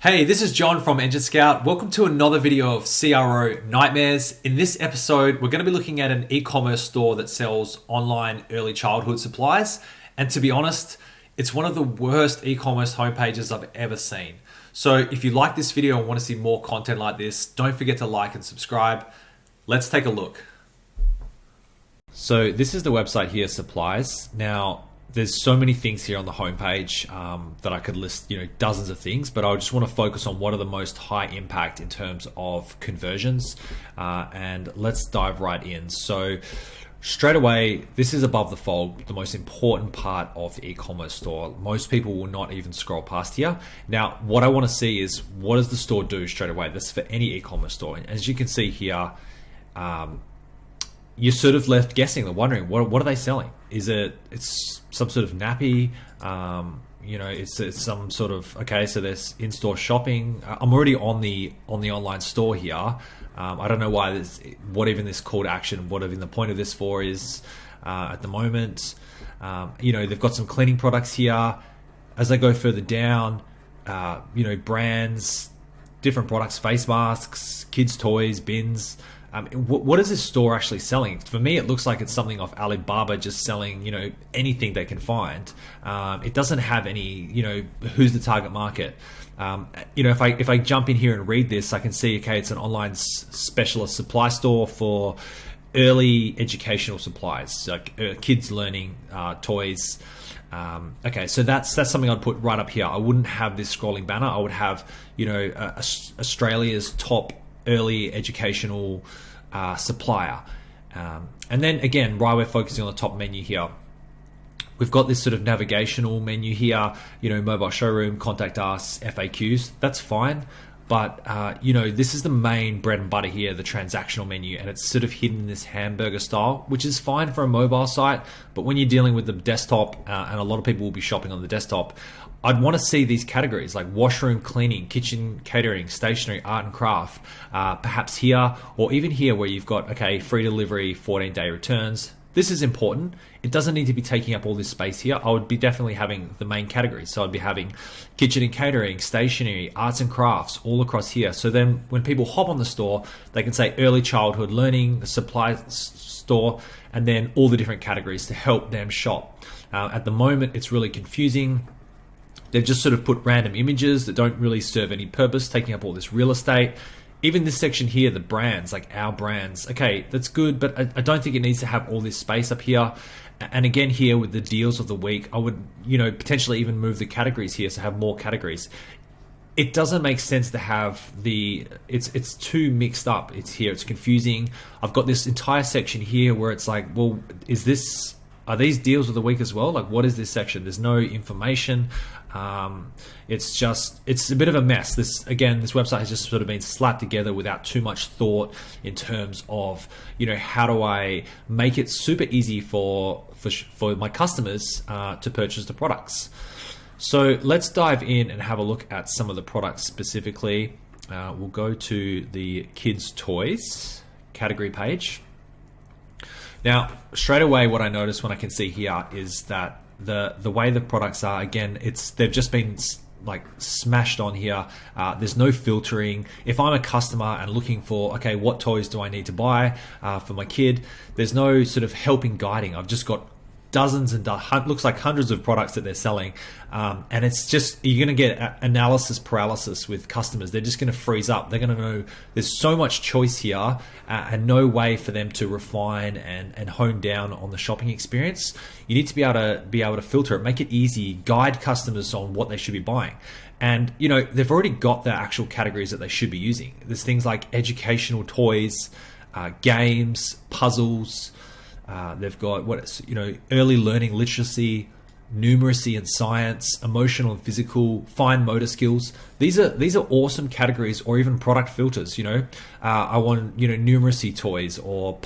Hey, this is John from Engine Scout. Welcome to another video of CRO Nightmares. In this episode, we're going to be looking at an e-commerce store that sells online early childhood supplies. And to be honest, it's one of the worst e-commerce homepages I've ever seen. So if you like this video and want to see more content like this, don't forget to like and subscribe. Let's take a look. So this is the website here, Supplies. Now, there's so many things here on the homepage that I could list, dozens of things, but I just want to focus on what are the most high impact in terms of conversions. And let's dive right in. So straight away, this is above the fold, the most important part of the e-commerce store. Most people will not even scroll past here. Now, what I want to see is what does the store do straight away? This is for any e-commerce store. And as you can see here, you're sort of left guessing and wondering, what are they selling? It's some sort of nappy, it's some sort of, okay, so there's in-store shopping. I'm already on the online store here. I don't know what even this call to action, what even the point of this for is at the moment. They've got some cleaning products here. As I go further down, brands, different products, face masks, kids' toys, bins. What is this store actually selling? For me, it looks like it's something off Alibaba, just selling, anything they can find. It doesn't have any, who's the target market. If I jump in here and read this, I can see, okay, it's an online specialist supply store for early educational supplies, like kids learning toys. Okay, so that's something I'd put right up here. I wouldn't have this scrolling banner. I would have, Australia's top early educational supplier. And then again, while we're focusing on the top menu here, we've got this sort of navigational menu here, mobile showroom, contact us, FAQs. That's fine. But, this is the main bread and butter here, the transactional menu, and it's sort of hidden in this hamburger style, which is fine for a mobile site. But when you're dealing with the desktop, and a lot of people will be shopping on the desktop, I'd want to see these categories like washroom cleaning, kitchen catering, stationery, art and craft, perhaps here, or even here where you've got, okay, free delivery, 14-day returns. This is important. It doesn't need to be taking up all this space here. I would be definitely having the main categories. So I'd be having kitchen and catering, stationery, arts and crafts all across here. So then when people hop on the store, they can say early childhood learning, the supply store, and then all the different categories to help them shop. At the moment, it's really confusing. They've just sort of put random images that don't really serve any purpose, taking up all this real estate. Even this section here, the brands, like our brands, okay, that's good, but I don't think it needs to have all this space up here. And again, here with the deals of the week, I would, potentially even move the categories here, so have more categories. It doesn't make sense to have it's too mixed up. It's here, it's confusing. I've got this entire section here where it's like, well, are these deals of the week as well? Like, what is this section? There's no information. It's a bit of a mess. This website has just sort of been slapped together without too much thought in terms of, how do I make it super easy for my customers to purchase the products. So let's dive in and have a look at some of the products specifically. We'll go to the kids' toys category page. Now, straight away, what I notice when I can see here is that the way the products are, again, they've just been like smashed on here. There's no filtering. If I'm a customer and looking for, okay, what toys do I need to buy for my kid? There's no sort of helping guiding. I've just got dozens and looks like hundreds of products that they're selling, and it's just, you're going to get analysis paralysis with customers. They're just going to freeze up. They're going to know there's so much choice here, and no way for them to refine and hone down on the shopping experience. You need to be able to filter it, make it easy, guide customers on what they should be buying. And they've already got the actual categories that they should be using. There's things like educational toys, games, puzzles. They've got early learning literacy, numeracy and science, emotional and physical, fine motor skills. These are awesome categories, or even product filters. I want numeracy toys, or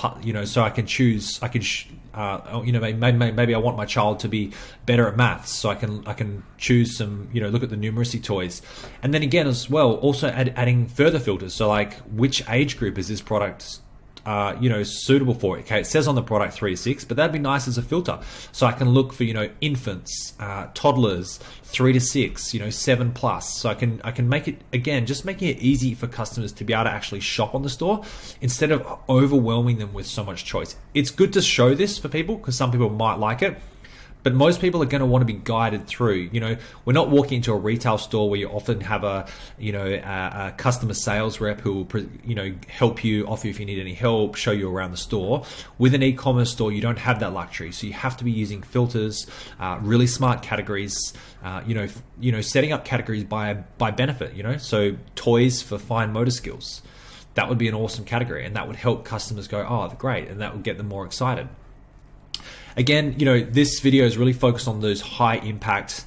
so I can choose. Maybe I want my child to be better at maths, so I can choose some. Look at the numeracy toys, and then again as well, also adding further filters. So like, which age group is this product suitable for it. Okay, it says on the product 3 to 6, but that'd be nice as a filter. So I can look for infants, toddlers, 3 to 6, 7 plus. So I can make it, again, just making it easy for customers to be able to actually shop on the store instead of overwhelming them with so much choice. It's good to show this for people because some people might like it. But most people are going to want to be guided through. We're not walking into a retail store where you often have a customer sales rep who will, help you, offer you if you need any help, show you around the store. With an e-commerce store, you don't have that luxury. So you have to be using filters, really smart categories, setting up categories by benefit, so toys for fine motor skills. That would be an awesome category, and that would help customers go, oh, great, and that would get them more excited. Again, this video is really focused on those high impact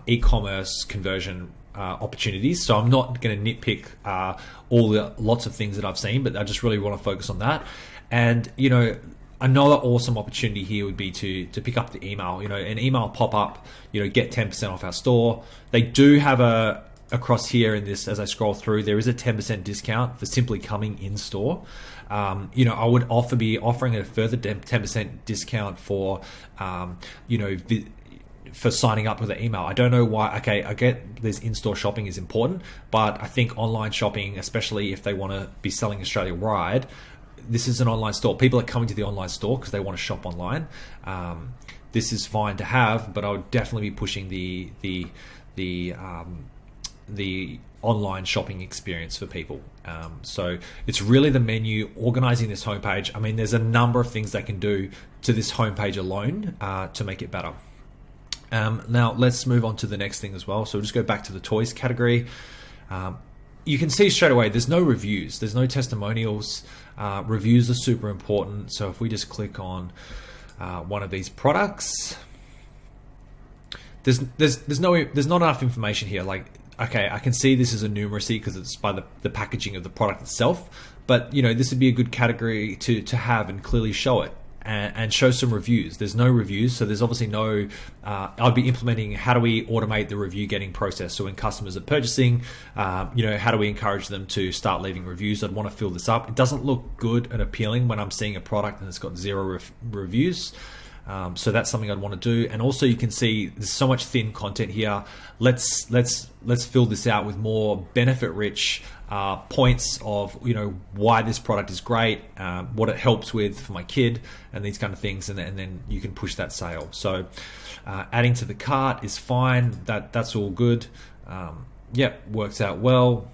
e-commerce conversion opportunities. So I'm not going to nitpick all the lots of things that I've seen, but I just really want to focus on that. And another awesome opportunity here would be to pick up the email. An email pop up. Get 10% off our store. They do have across here in this, as I scroll through, there is a 10% discount for simply coming in store. I would be offering a further 10% discount for, for signing up with an email. I don't know why. Okay, I get this in-store shopping is important, but I think online shopping, especially if they want to be selling Australia-wide, this is an online store. People are coming to the online store because they want to shop online. This is fine to have, but I would definitely be pushing the online shopping experience for people. So it's really the menu, organizing this homepage. I mean, there's a number of things they can do to this homepage alone to make it better. Now let's move on to the next thing as well. So we'll just go back to the toys category. You can see straight away, there's no reviews, there's no testimonials. Reviews are super important. So if we just click on one of these products, there's not enough information here. Like, okay, I can see this is a numeracy because it's by the packaging of the product itself, but this would be a good category to have and clearly show it and show some reviews. There's no reviews, so there's obviously no, I'd be implementing how do we automate the review getting process. So when customers are purchasing, how do we encourage them to start leaving reviews? I'd want to fill this up. It doesn't look good and appealing when I'm seeing a product and it's got 0 reviews. So that's something I'd want to do. And also you can see there's so much thin content here. Let's fill this out with more benefit rich points of why this product is great, what it helps with for my kid, and these kind of things, and then you can push that sale. So adding to the cart is fine. That's all good. Yep, works out well.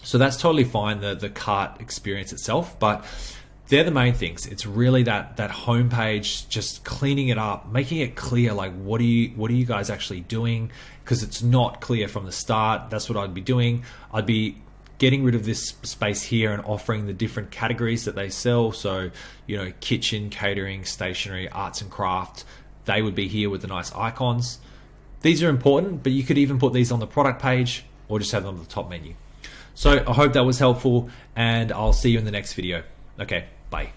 So that's totally fine, the cart experience itself, but they're the main things. It's really that homepage, just cleaning it up, making it clear, like what are you guys actually doing? Because it's not clear from the start. That's what I'd be doing. I'd be getting rid of this space here and offering the different categories that they sell. So, kitchen, catering, stationery, arts and craft, they would be here with the nice icons. These are important, but you could even put these on the product page or just have them on the top menu. So I hope that was helpful, and I'll see you in the next video. Okay, bye.